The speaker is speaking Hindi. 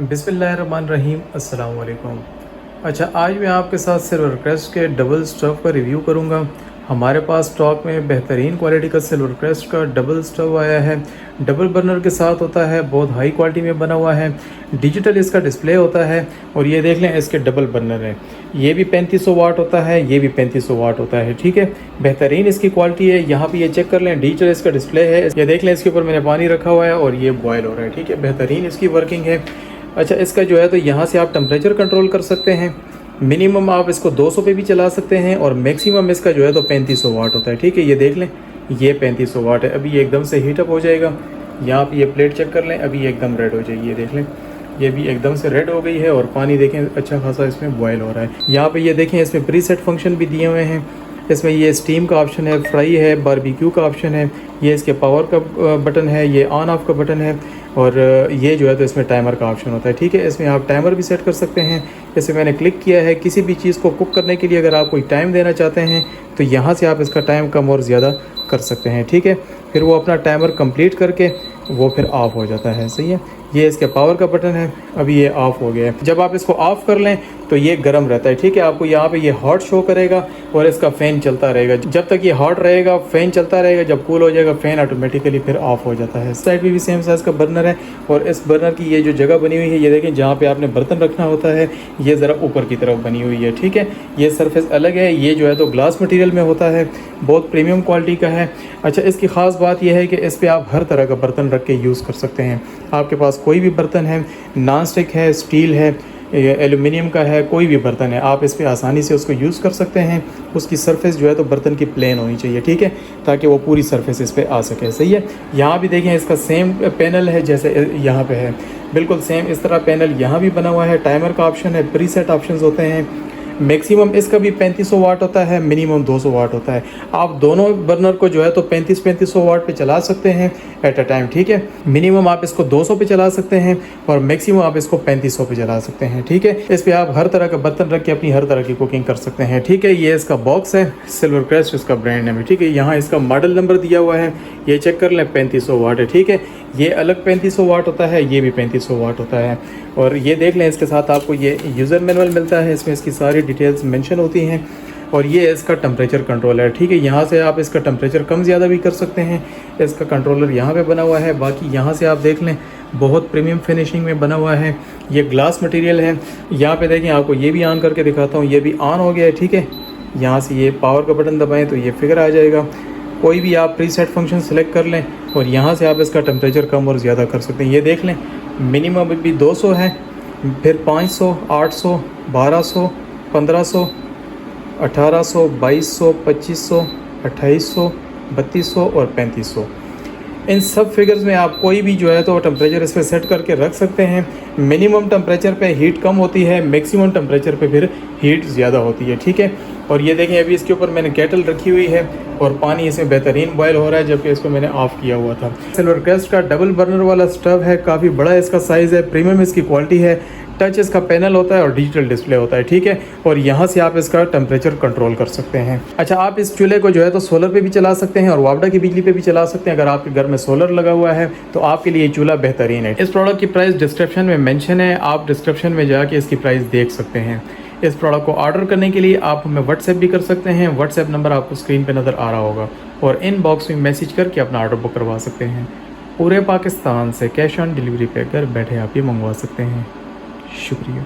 बिस्मिल्लाहिर्रहमानिर्रहीम अस्सलाम वालेकुम। अच्छा, आज मैं आपके साथ सिल्वर क्रेस्ट के डबल स्टव का रिव्यू करूंगा। हमारे पास स्टॉक में बेहतरीन क्वालिटी का सिल्वर क्रेस्ट का डबल स्टव आया है। डबल बर्नर के साथ होता है, बहुत हाई क्वालिटी में बना हुआ है। डिजिटल इसका डिस्प्ले होता है और ये देख लें इसके डबल बर्नर है। ये भी 3500 वाट होता है, ये भी 3500 वाट होता है। ठीक है, बेहतरीन इसकी क्वालिटी है। यहाँ पे ये चेक कर लें, डिजिटल इसका डिस्प्ले है। ये देख लें, इसके ऊपर मैंने पानी रखा हुआ है और ये बॉयल हो रहा है। ठीक है, बेहतरीन इसकी वर्किंग है। अच्छा, इसका जो है तो यहाँ से आप टेम्परेचर कंट्रोल कर सकते हैं। मिनिमम आप इसको 200 पे भी चला सकते हैं और मैक्सिमम इसका जो है तो 3500 वाट होता है। ठीक है, ये देख लें, ये 3500 वाट है। अभी ये एकदम से हीटअप हो जाएगा। यहाँ पे ये प्लेट चेक कर लें, अभी ये एकदम रेड हो जाएगी। ये देख लें, ये भी एकदम से रेड हो गई है और पानी देखें अच्छा खासा इसमें बॉयल हो रहा है। यहाँ पे ये देखें, इसमें प्रीसेट फंक्शन भी दिए हुए हैं। इसमें ये स्टीम का ऑप्शन है, फ्राई है, बारबेक्यू का ऑप्शन है, ये इसके पावर का बटन है, ये ऑन ऑफ का बटन है और ये जो है तो इसमें टाइमर का ऑप्शन होता है। ठीक है, इसमें आप टाइमर भी सेट कर सकते हैं। जैसे मैंने क्लिक किया है, किसी भी चीज़ को कुक करने के लिए अगर आप कोई टाइम देना चाहते हैं तो यहाँ से आप इसका टाइम कम और ज़्यादा कर सकते हैं। ठीक है, फिर वो अपना टाइमर कंप्लीट करके वो फिर ऑफ हो जाता है। सही है, ये इसके पावर का बटन है, अभी ये ऑफ हो गया है। जब आप इसको ऑफ कर लें तो ये गर्म रहता है। ठीक है, आपको यहाँ पे ये हॉट शो करेगा और इसका फ़ैन चलता रहेगा। जब तक ये हॉट रहेगा फ़ैन चलता रहेगा, जब कूल हो जाएगा फ़ैन ऑटोमेटिकली फिर ऑफ हो जाता है। साइड पे भी सेम साइज़ का बर्नर है और इस बर्नर की ये जो जगह बनी हुई है, ये देखें, जहाँ पे आपने बर्तन रखना होता है ये ज़रा ऊपर की तरफ बनी हुई है। ठीक है, ये सरफेस अलग है, ये जो है तो ग्लास मटीरियल में होता है, बहुत प्रीमियम क्वालिटी का है। अच्छा, इसकी ख़ास बात यह है कि इस पर आप हर तरह का बर्तन रख के यूज़ कर सकते हैं। आपके पास कोई भी बर्तन है, नॉन स्टिक है, स्टील है, एल्युमिनियम का है, कोई भी बर्तन है, आप इस पर आसानी से उसको यूज़ कर सकते हैं। उसकी सरफेस जो है तो बर्तन की प्लेन होनी चाहिए। ठीक है, ताकि वो पूरी सरफेस इस पर आ सके। सही है, यहाँ भी देखें, इसका सेम पैनल है जैसे यहाँ पे है, बिल्कुल सेम इस तरह पैनल यहाँ भी बना हुआ है। टाइमर का ऑप्शन है, प्रीसेट ऑप्शंस होते हैं। मैक्सिमम इसका भी 3500 वाट होता है, मिनिमम 200 वाट होता है। आप दोनों बर्नर को जो है तो 3500 वाट पे चला सकते हैं एट अ टाइम। ठीक है, मिनिमम आप इसको 200 पे चला सकते हैं और मैक्सिमम आप इसको 3500 पे चला सकते हैं। ठीक है, इस पे आप हर तरह का बर्तन रख के अपनी हर तरह की कुकिंग कर सकते हैं। ठीक है, ये इसका बॉक्स है, सिल्वर क्रेस्ट इसका ब्रांड नेम है। ठीक है, यहाँ इसका मॉडल नंबर दिया हुआ है, ये चेक कर लें, 3500 वाट है। ठीक है, ये अलग 3500 वाट होता है, ये भी 3500 वाट होता है। और ये देख लें, इसके साथ आपको ये यूज़र मैनुअल मिलता है, इसमें इसकी सारी डिटेल्स मेंशन होती हैं और ये इसका टेम्परेचर कंट्रोलर है। ठीक है, यहाँ से आप इसका टेम्परेचर कम ज़्यादा भी कर सकते हैं। इसका कंट्रोलर यहाँ पे बना हुआ है। बाकी यहाँ से आप देख लें, बहुत प्रीमियम फिनिशिंग में बना हुआ है। ये ग्लास मटेरियल है। यहाँ पे देखें, आपको ये भी ऑन करके दिखाता हूँ, ये भी ऑन हो गया है। ठीक है, यहाँ से ये पावर का बटन दबाएँ तो ये फिगर आ जाएगा। कोई भी आप प्रीसेट फंक्शन सेलेक्ट कर लें और यहाँ से आप इसका टेम्परेचर कम और ज़्यादा कर सकते हैं। ये देख लें, मिनिमम भी 200 है, फिर 500, 800, 1200, 1500, 1800, 2200, 2500, 2800, 3200 और 3500। इन सब फिगर्स में आप कोई भी जो है तो टेम्परेचर इस पर सेट करके रख सकते हैं। मिनिमम टेम्परेचर पे हीट कम होती है, मैक्सिमम टेम्परेचर पे फिर हीट ज़्यादा होती है। ठीक है, और ये देखें, अभी इसके ऊपर मैंने केटल रखी हुई है और पानी इसमें बेहतरीन बॉयल हो रहा है, जबकि इसको मैंने ऑफ़ किया हुआ था। सिल्वर क्रेस्ट का डबल बर्नर वाला स्टव है, काफ़ी बड़ा इसका साइज़ है, प्रीमियम इसकी क्वालिटी है। टच इसका पैनल होता है और डिजिटल डिस्प्ले होता है। ठीक है, और यहाँ से आप इसका टेम्परेचर कंट्रोल कर सकते हैं। अच्छा, आप इस चूल्हे को जो है तो सोलर पे भी चला सकते हैं और वापडा की बिजली पे भी चला सकते हैं। अगर आपके घर में सोलर लगा हुआ है तो आपके लिए चूल्हा बेहतरीन है। इस प्रोडक्ट की प्राइस डिस्क्रिप्शन में मेंशन है, आप डिस्क्रिप्शन में जाके इसकी प्राइस देख सकते हैं। इस प्रोडक्ट को ऑर्डर करने के लिए आप हमें व्हाट्सएप भी कर सकते हैं। व्हाट्सएप नंबर आपको स्क्रीन पर नज़र आ रहा होगा और इनबॉक्स में मैसेज करके अपना ऑर्डर बुक करवा सकते हैं। पूरे पाकिस्तान से कैश ऑन डिलीवरी पे घर बैठे आप ये मंगवा सकते हैं। शुक्रिया।